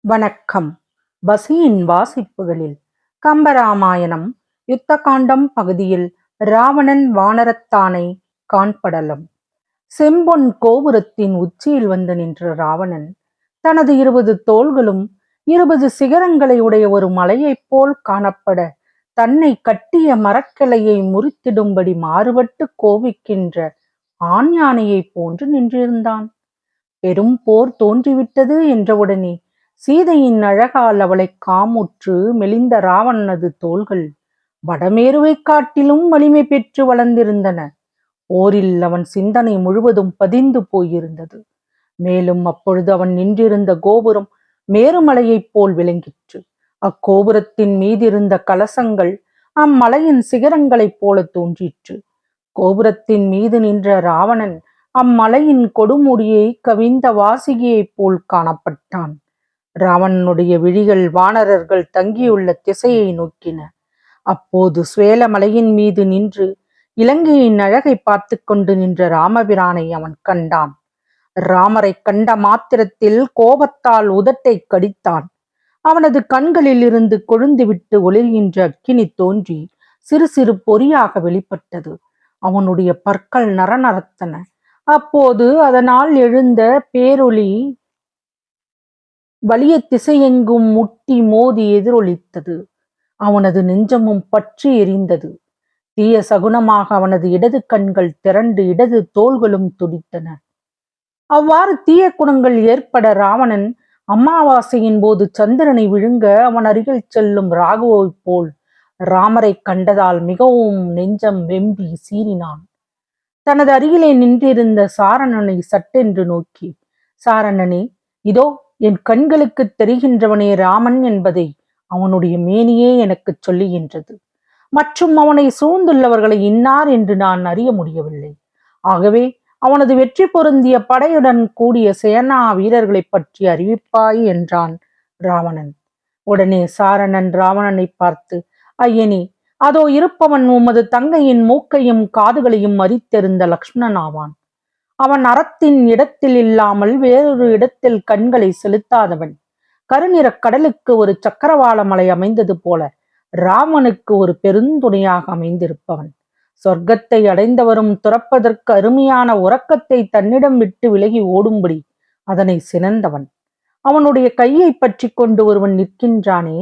வணக்கம். பசியின் வாசிப்புகளில் கம்பராமாயணம் யுத்தகாண்டம் பகுதியில் ராவணன் வானரத்தானை காண்படலம். செம்பொன் கோபுரத்தின் உச்சியில் வந்து நின்ற ராவணன் தனது 20 தோள்களும் 20 சிகரங்களை உடைய ஒரு மலையைப் போல் காணப்பட தன்னை கட்டிய மரக்கிளையை முறித்திடும்படி மாறுபட்டு கோபிக்கின்ற ஆண் யானையைப் போன்று நின்றிருந்தான். பெரும் போர் தோன்றிவிட்டது என்றவுடனே சீதையின் அழகால் அவளை காமுற்று மெலிந்த ராவணனது தோள்கள் வடமேருவை காட்டிலும் வலிமை பெற்று வளர்ந்திருந்தன. போரில் அவன் சிந்தனை முழுவதும் பதிந்து போயிருந்தது. மேலும் அப்பொழுது அவன் நின்றிருந்த கோபுரம் மேருமலையைப் போல் விளங்கிற்று. அக்கோபுரத்தின் மீதிருந்த கலசங்கள் அம்மலையின் சிகரங்களைப் போல தோன்றிற்று. கோபுரத்தின் மீது நின்ற ராவணன் அம்மலையின் கொடுமுடியை கவிந்த வாசிகையைப் போல் காணப்பட்டான். ராவணனுடைய விழிகள் வானரர்கள் தங்கியுள்ள திசையை நோக்கின. அப்போது சுவேலமலையின் மீது நின்று இலங்கையின் அழகை பார்த்து கொண்டு நின்ற ராமபிரானை அவன் கண்டான். ராமரை கண்ட மாத்திரத்தில் கோபத்தால் உதட்டை கடித்தான். அவனது கண்களில் இருந்து கொழுந்துவிட்டு ஒளிர்கின்ற அக்கினி தோன்றி சிறு சிறு பொறியாக வெளிப்பட்டது. அவனுடைய பற்கள் நரநரத்தன. அப்போது அதனால் எழுந்த பேரொளி வலிய திசையெங்கும் முட்டி மோதி எதிரொலித்தது. அவனது நெஞ்சமும் பற்றி எரிந்தது. தீய சகுனமாக அவனது இடது கண்கள் திரண்டு இடது தோள்களும் துடித்தன. அவ்வாறு தீய குணங்கள் ஏற்பட ராவணன் அமாவாசையின் போது சந்திரனை விழுங்க அவன் அருகில் செல்லும் ராகுவை போல் ராமரை கண்டதால் மிகவும் நெஞ்சம் வெம்பி சீறினான். தனது அருகிலே நின்றிருந்த சாரணனை சட்டென்று நோக்கி, சாரணனே, இதோ என் கண்களுக்கு தெரிகின்றவனே ராமன் என்பதை அவனுடைய மேனியே எனக்கு சொல்லுகின்றது. மற்றும் அவனை சூழ்ந்துள்ளவர்களை இன்னார் என்று நான் அறிய முடியவில்லை. ஆகவே அவனது வெற்றி பொருந்திய படையுடன் கூடிய சேனா வீரர்களை பற்றி அறிவிப்பாய் என்றான் ராவணன். உடனே சாரணன் ராவணனை பார்த்து, ஐயனே, அதோ இருப்பவன் உமது தங்கையின் மூக்கையும் காதுகளையும் அரித்தெறிந்த லக்ஷ்மணன் ஆவான். அவன் அறத்தின் இடத்தில் இல்லாமல் வேறொரு இடத்தில் கண்களை செலுத்தாதவன். கருநிறக் கடலுக்கு ஒரு சக்கரவாள மலை அமைந்தது போல ராமனுக்கு ஒரு பெருந்துணையாக அமைந்திருப்பவன். சொர்க்கத்தை அடைந்தவரும் துறப்பதற்கு அருமையான உறக்கத்தை தன்னிடம் விட்டு விலகி ஓடும்படி அதனை சினந்தவன். அவனுடைய கையை பற்றி கொண்டு ஒருவன் நிற்கின்றானே,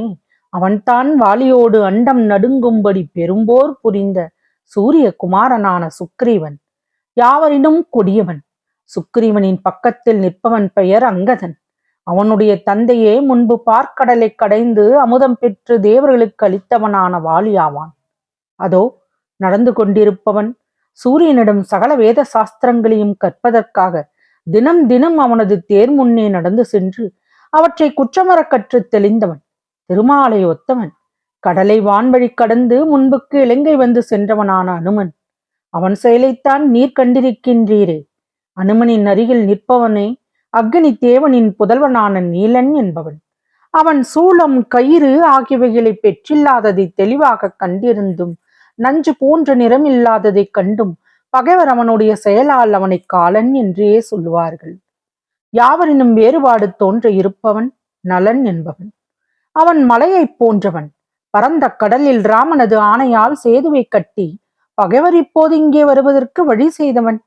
அவன்தான் வாலியோடு அண்டம் நடுங்கும்படி பெரும்போர் புரிந்த சூரிய குமாரனான சுக்ரீவன். யாவரினும் கொடியவன். சுக்ரீவனின் பக்கத்தில் நிற்பவன் பெயர் அங்கதன். அவனுடைய தந்தையே முன்பு பார்க்கடலை கடைந்து அமுதம் பெற்று தேவர்களுக்கு அளித்தவனான வாலியாவான். அதோ நடந்து கொண்டிருப்பவன் சூரியனிடம் சகல வேத சாஸ்திரங்களையும் கற்பதற்காக தினம் தினம் அவனது தேர் முன்னே நடந்து சென்று அவற்றை குற்றமற கற்று தெளிந்தவன். திருமாலை ஒத்தவன். கடலை வான்வழி கடந்து முன்புக்கு இலங்கை வந்து சென்றவனான அனுமன். அவன் செயலைத்தான் நீர் கண்டிருக்கின்றீரே. அனுமனின் அருகில் நிற்பவனே அக்னி தேவனின் புதல்வனான நீலன் என்பவன். அவன் சூலம் கயிறு ஆகியவைகளை பெற்றில்லாததை தெளிவாக கண்டிருந்தும் நஞ்சு போன்ற நிறம் இல்லாததை கண்டும் பகைவர் அவனுடைய செயலால் அவனை காலன் என்றே சொல்லுவார்கள். யாவரினும் வேறுபாடு தோன்ற இருப்பவன் நலன் என்பவன். அவன் மலையைப் போன்றவன். பரந்த கடலில் ராமனது ஆணையால் சேதுவை கட்டி பகைவர் இப்போது இங்கே வருவதற்கு வழி செய்தவன்.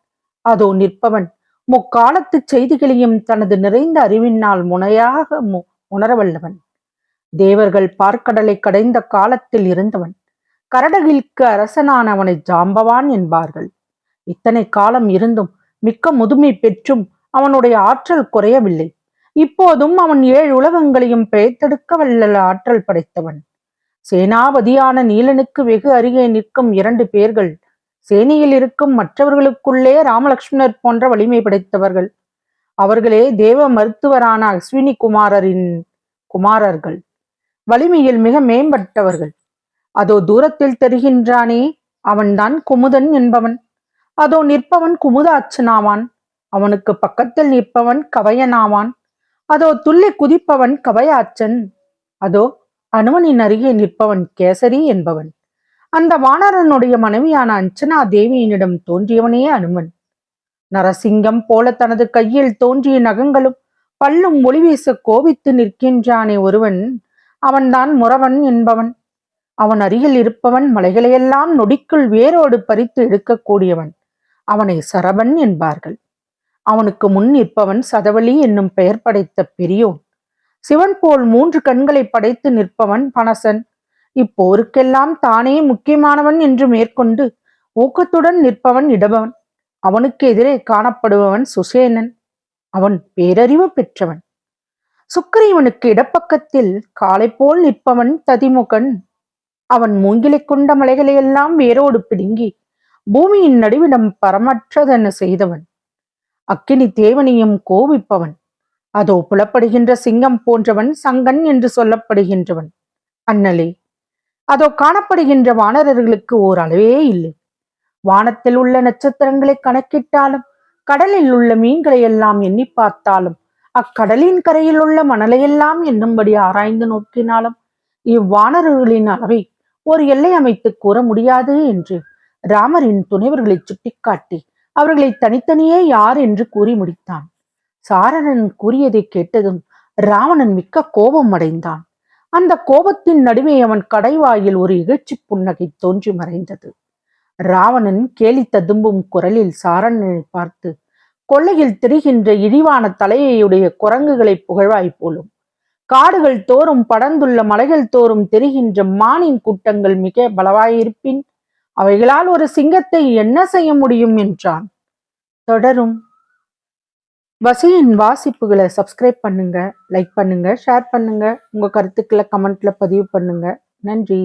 அதோ நிற்பவன் முக்காலத்து செய்திகளையும் தனது நிறைந்த அறிவினால் முனையாக உணரவல்லவன். தேவர்கள் பார்க்கடலை கடைந்த காலத்தில் இருந்தவன். கரடகிற்கு அரசனான அவனை ஜாம்பவான் என்பார்கள். இத்தனை காலம் இருந்தும் மிக்க முதுமை பெற்றும் அவனுடைய ஆற்றல் குறையவில்லை. இப்போதும் அவன் 7 உலகங்களையும் பெயர்த்தெடுக்க வல்ல ஆற்றல் படைத்தவன். சேனாபதியான நீலனுக்கு வெகு அருகே நிற்கும் 2 பேர்கள் சேனையில் இருக்கும் மற்றவர்களுக்குள்ளே ராமலக்ஷ்மணர் போன்ற வலிமை படைத்தவர்கள். அவர்களே தேவ மருத்துவரான அஸ்வினி குமாரரின் குமாரர்கள். வலிமையில் மிக மேம்பட்டவர்கள். அதோ தூரத்தில் தெரிகின்றானே, அவன்தான் குமுதன் என்பவன். அதோ நிற்பவன் குமுதாட்சனாவான். அவனுக்கு பக்கத்தில் நிற்பவன் கவயனாவான். அதோ துள்ளி குதிப்பவன் கவயாச்சன். அதோ அனுமனின் அருகே நிற்பவன் கேசரி என்பவன். அந்த வானரனுடைய மனைவியான அஞ்சனா தேவியினிடம் தோன்றியவனே அனுமன். நரசிங்கம் போல தனது கையில் தோன்றிய நகங்களும் பல்லும் ஒளி வீச கோபித்து நிற்கின்றானே ஒருவன், அவன்தான் முறவன் என்பவன். அவன் அருகில் இருப்பவன் மலைகளையெல்லாம் நொடிக்குள் வேரோடு பறித்து எடுக்கக்கூடியவன். அவனை சரவன் என்பார்கள். அவனுக்கு முன் நிற்பவன் சதவழி என்னும் பெயர் படைத்த பெரியோன். சிவன் போல் 3 கண்களை படைத்து நிற்பவன் பனசன். இப்போருக்கெல்லாம் தானே முக்கியமானவன் என்று மேற்கொண்டு ஊக்கத்துடன் நிற்பவன் இடபவன். அவனுக்கு எதிரே காணப்படுபவன் சுசேனன். அவன் பேரறிவு பெற்றவன். சுக்கிரீவனுக்கு இடப்பக்கத்தில் காலை போல் நிற்பவன் ததிமுகன். அவன் மூங்கிலை கொண்ட மலைகளையெல்லாம் வேரோடு பிடுங்கி பூமியின் நடுவிடம் பரமற்றதென செய்தவன். அக்கினி தேவனையும் கோபிப்பவன். அதோ புலப்படுகின்ற சிங்கம் போன்றவன் சங்கன் என்று சொல்லப்படுகின்றவன். அண்ணலே, அதோ காணப்படுகின்ற வானரர்களுக்கு ஓர் அளவே இல்லை. வானத்தில் உள்ள நட்சத்திரங்களை கணக்கிட்டாலும், கடலில் உள்ள மீன்களை எல்லாம் எண்ணி பார்த்தாலும், அக்கடலின் கரையில் உள்ள மணலையெல்லாம் எண்ணும்படி ஆராய்ந்து நோக்கினாலும் இவ்வானரர்களின் அளவை ஒரு எல்லை அமைத்து கூற முடியாது என்று ராமரின் துணைவர்களை சுட்டிக்காட்டி அவர்களை தனித்தனியே யார் என்று கூறி முடித்தான். சாரணன் கூறியதை கேட்டதும் ராவணன் மிக்க கோபம் அடைந்தான். அந்த கோபத்தின் நடுவே அவன் கடைவாயில் ஒரு இகழ்ச்சி புன்னகை தோன்றி மறைந்தது. ராவணன் கேலி ததும்பும் குரலில் சாரணனை பார்த்து, கொள்ளையில் திரிகின்ற இழிவான தலையையுடைய குரங்குகளை புகழ்வாய் போலும். காடுகள் தோறும் படர்ந்துள்ள மலைகள் தோறும் தெரிகின்ற மானின் கூட்டங்கள் மிக பலவாயிருப்பின் அவைகளால் ஒரு சிங்கத்தை என்ன செய்ய முடியும் என்றான். தொடரும். வசியின் வாசிப்புகளை சப்ஸ்கிரைப் பண்ணுங்க, லைக் பண்ணுங்க, ஷேர் பண்ணுங்க, உங்க கருத்துக்களை கமெண்ட்ல பதிவு பண்ணுங்க. நன்றி.